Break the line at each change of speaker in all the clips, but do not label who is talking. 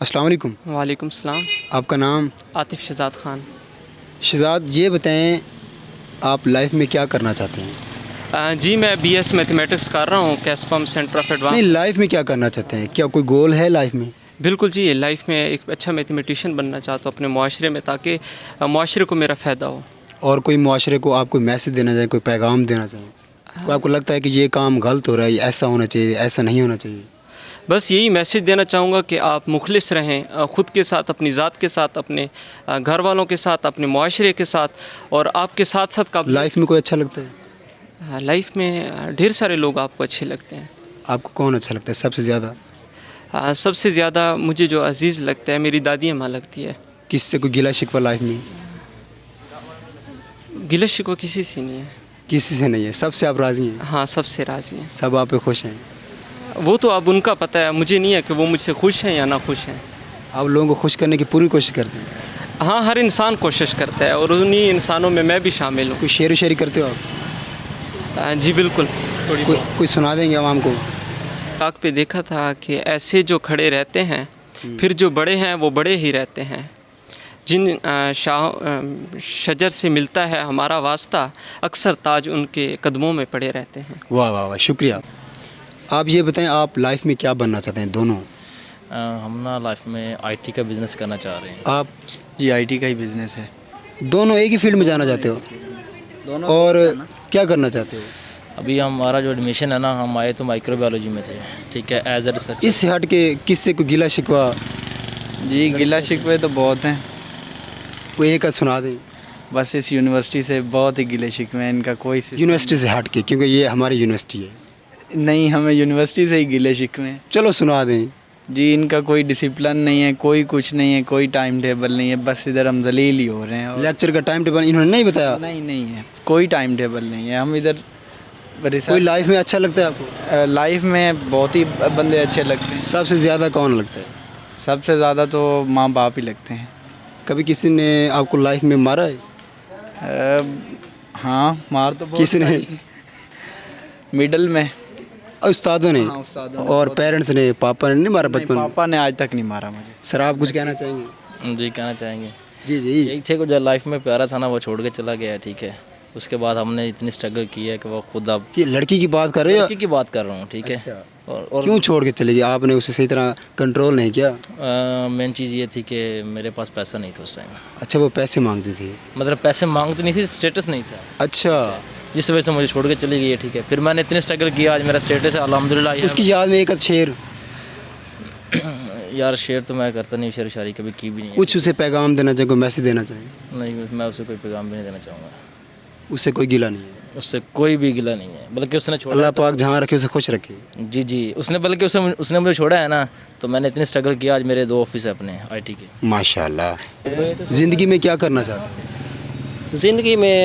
अस्सलाम वालेकुम।
वालेकुम सलाम।
आपका नाम?
आतिफ़ शहज़ाद ख़ान।
शहज़ाद, ये बताएं आप लाइफ में क्या करना चाहते हैं?
जी मैं बीएस मैथमेटिक्स कर रहा हूँ कैस्पम सेंटर ऑफ
नहीं,
एडवांस।
लाइफ में क्या करना चाहते हैं? क्या कोई गोल है लाइफ में?
बिल्कुल जी, लाइफ में एक अच्छा मैथमेटिशियन बनना चाहता हूँ अपने मुआशरे में, ताकि मुआशरे को मेरा फ़ायदा हो।
और कोई मुआशरे को आप कोई मैसेज देना चाहें, कोई पैगाम देना चाहें? कोई आपको लगता है कि ये काम गलत हो रहा है, ऐसा होना चाहिए, ऐसा नहीं होना चाहिए?
बस यही मैसेज देना चाहूँगा कि आप मुखलिस रहें, ख़ुद के साथ, अपनी ज़ात के साथ, अपने घर वालों के साथ, अपने मुआशरे के साथ, और आपके साथ साथ का
लाइफ में कोई अच्छा लगता है?
लाइफ में ढेर सारे लोग आपको अच्छे लगते हैं।
आपको कौन अच्छा लगता है सबसे ज़्यादा?
सबसे ज़्यादा मुझे जो अज़ीज़ लगता है मेरी दादी अम्मा लगती है।
किससे कोई गिला शिकवा लाइफ में?
गिला शिकवा किसी से नहीं है।
किसी से नहीं है, सबसे आप राज़ी हैं?
हाँ, सबसे राज़ी हैं।
सब आप पे खुश हैं?
वो तो अब उनका पता है, मुझे नहीं है कि वो मुझसे खुश हैं या ना खुश हैं।
आप लोगों को खुश करने की पूरी कोशिश करते हैं?
हाँ, हर इंसान कोशिश करता है और उन्हीं इंसानों में मैं भी शामिल हूँ।
कोई शेर व शायरी करते हो आप?
जी बिल्कुल।
कोई सुना देंगे आवाम को?
आग पे देखा था कि ऐसे जो खड़े रहते हैं, फिर जो बड़े हैं वो बड़े ही रहते हैं। जिन शजर से मिलता है हमारा वास्ता, अक्सर ताज उनके कदमों में पड़े रहते हैं।
वाह वाह वाह, शुक्रिया। आप ये बताएं आप लाइफ में क्या बनना चाहते हैं दोनों?
हम ना लाइफ में आईटी का बिज़नेस करना चाह रहे हैं।
आप?
जी आईटी का ही बिज़नेस है।
दोनों एक ही फील्ड में जाना चाहते हो?
दोनों
और क्या करना चाहते हो?
अभी हमारा जो एडमिशन है ना, हम आए तो माइक्रोबायोलॉजी में थे, ठीक है, एज ए रिसर्च।
इससे हट के किससे कोई गिला शिकवा?
जी गिला शिकवे तो बहुत हैं,
कोई एक सुना दें।
बस इस यूनिवर्सिटी से बहुत ही गिले शिकवे हैं, इनका कोई
यूनिवर्सिटी से हट के, क्योंकि ये हमारी यूनिवर्सिटी है।
नहीं, हमें यूनिवर्सिटी से ही गिले शिकवे हैं।
चलो सुना दें।
जी इनका कोई डिसिप्लिन नहीं है, कोई कुछ नहीं है, कोई टाइम टेबल नहीं है, बस इधर हम जलील ही हो रहे हैं।
लेक्चर का टाइम टेबल इन्होंने नहीं बताया?
नहीं है, कोई टाइम टेबल नहीं है, हम इधर।
कोई लाइफ में अच्छा लगता है आपको?
लाइफ में बहुत ही बंदे अच्छे लगते हैं।
सबसे ज़्यादा कौन लगता है?
सबसे ज़्यादा तो माँ बाप ही लगते हैं।
कभी किसी ने आपको लाइफ में मारा है?
हाँ, मार तो बहुत
किसने?
मिडल में
उस्तादों ने?
हाँ, उस्तादों ने।
और पेरेंट्स ने? पापा ने नहीं मारा बचपन में?
पापा ने आज तक नहीं मारा मुझे।
सर आप कुछ कहना चाहेंगे?
जी कहना चाहेंगे,
जी जी।
यही थे को जो लाइफ में प्यारा था ना, वो छोड़ के चला गया, ठीक है। उसके बाद हमने इतनी स्ट्रगल की है कि वो खुद अब
कि लड़की की बात कर रहे हो?
लड़की की बात कर रहा हूँ, ठीक है।
अच्छा।
और
क्यों छोड़ के चले गए? आपने उसे सही तरह कंट्रोल नहीं किया?
मेन चीज़ ये थी कि मेरे पास पैसा नहीं था उस टाइम।
अच्छा, वो पैसे मांगती थी?
मतलब पैसे मांगती नहीं थी, स्टेटस नहीं था।
अच्छा।
जिस वजह से मुझे छोड़ के चली गई है, ठीक है। फिर मैंने इतनी स्ट्रगल किया, आज मेरा स्टेटस है अल्हम्दुलिल्लाह।
उसकी याद में एक आध शेर?
यार शेर तो मैं करता नहीं, शेर शायरी कभी की भी नहीं है।
कुछ उसे पैगाम देना चाहे, कोई मैसेज देना चाहें?
नहीं, मैं उसे कोई पैगाम भी नहीं देना चाहूँगा।
उससे कोई गिला नहीं है?
उससे कोई भी गिला नहीं है, बल्कि उसने छोड़ा।
अल्लाह पाक जहाँ रखे उसे खुश रखे।
जी जी, उसने बल्कि उसने मुझे छोड़ा है ना, तो मैंने इतनी स्ट्रगल किया, आज मेरे 2 ऑफिस है अपने आईटी के।
माशाल्लाह। ज़िंदगी में क्या करना चाहते हैं?
ज़िंदगी में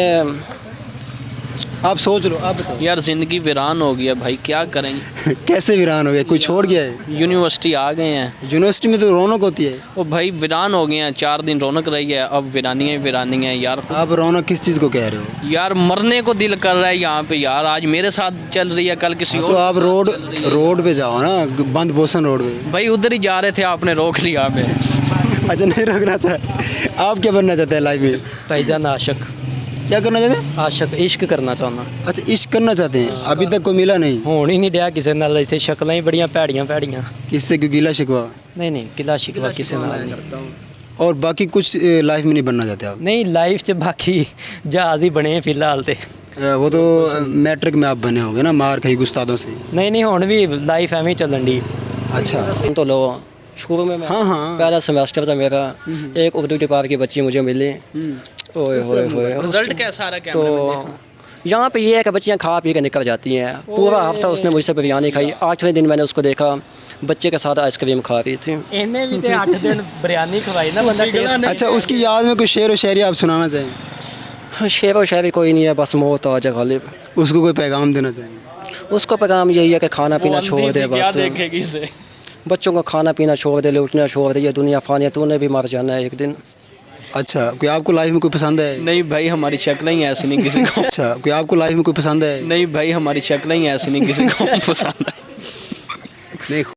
आप सोच लो, आप बताओ।
यार ज़िंदगी वीरान हो गया भाई, क्या करेंगे।
कैसे वीरान हो गया? कोई छोड़ गया है?
यूनिवर्सिटी आ गए हैं।
यूनिवर्सिटी में तो रौनक होती है।
वो भाई वीरान हो गए हैं, 4 दिन रौनक रही है, अब वीरानी है यार।
आप रौनक किस चीज़ को कह रहे हो?
यार मरने को दिल कर रहा है यहाँ पे यार, आज मेरे साथ चल रही है, कल किसी
तो
और।
आप रोड पे जाओ ना, बंद बोसन रोड पे।
भाई उधर ही जा रहे थे, आपने रोक लिया हमें।
अच्छा, नहीं रोकना था। आप क्या बनना चाहते हैं लाइफ में?
भाईजान आशिक।
क्या करना चाहते हैं?
आशिक, इश्क करना चाहना।
अच्छा, इश्क करना चाहते हैं? अभी तक कोई मिला नहीं?
होने ही नहीं दिया किसी नाल, ऐसे शक्लें ही बड़ियां भैड़ियां।
किससे कोई गिला शिकवा?
नहीं, गिला शिकवा किसी नाल नहीं।
और बाकी कुछ लाइफ में नहीं बनना चाहते आप?
नहीं, लाइफ च बाकी जहाज ही बने फिलहाल ते।
वो तो मैट्रिक में आप बने होंगे ना, मार खाई उस्तादों से?
नहीं, हुण भी लाइफ एवं ही चलन डी।
अच्छा।
तो लो शुरू में
हाँ हाँ।
पहला सेमेस्टर था मेरा, एक उर्दू डिपार्ट की बच्ची मुझे मिली। ओए होए होए,
रिजल्ट कैसा रहा?
तो यहाँ पे ये है कि बच्चियाँ खा पी के निकल जाती हैं। पूरा हफ्ता उसने मुझसे बिरयानी खाई, 8वें दिन मैंने उसको देखा बच्चे के साथ आइसक्रीम खा रही थी। इन्हें भी तो 8 दिन बिरयानी खवाई ना बंदा।
अच्छा, उसकी याद में कोई शेर व शायरी आप सुनाना चाहें?
शेर व शायरी कोई नहीं है, बस मौत आ जाए गालिब।
उसको कोई पैगाम देना चाहेंगे?
उसको पैगाम यही है कि खाना पीना छोड़ दे, बस बच्चों को खाना पीना छोड़ दे, लूटना छोड़ दे, ये दुनिया फानी है, तूने भी मर जाना है एक दिन।
अच्छा, कोई आपको लाइफ में कोई पसंद है?
नहीं भाई, हमारी शक्ल ही ऐसी नहीं किसी को।
अच्छा, कोई आपको लाइफ में कोई पसंद है?
नहीं भाई, हमारी शक्ल ही ऐसी नहीं किसी को पसंद है।
नहीं।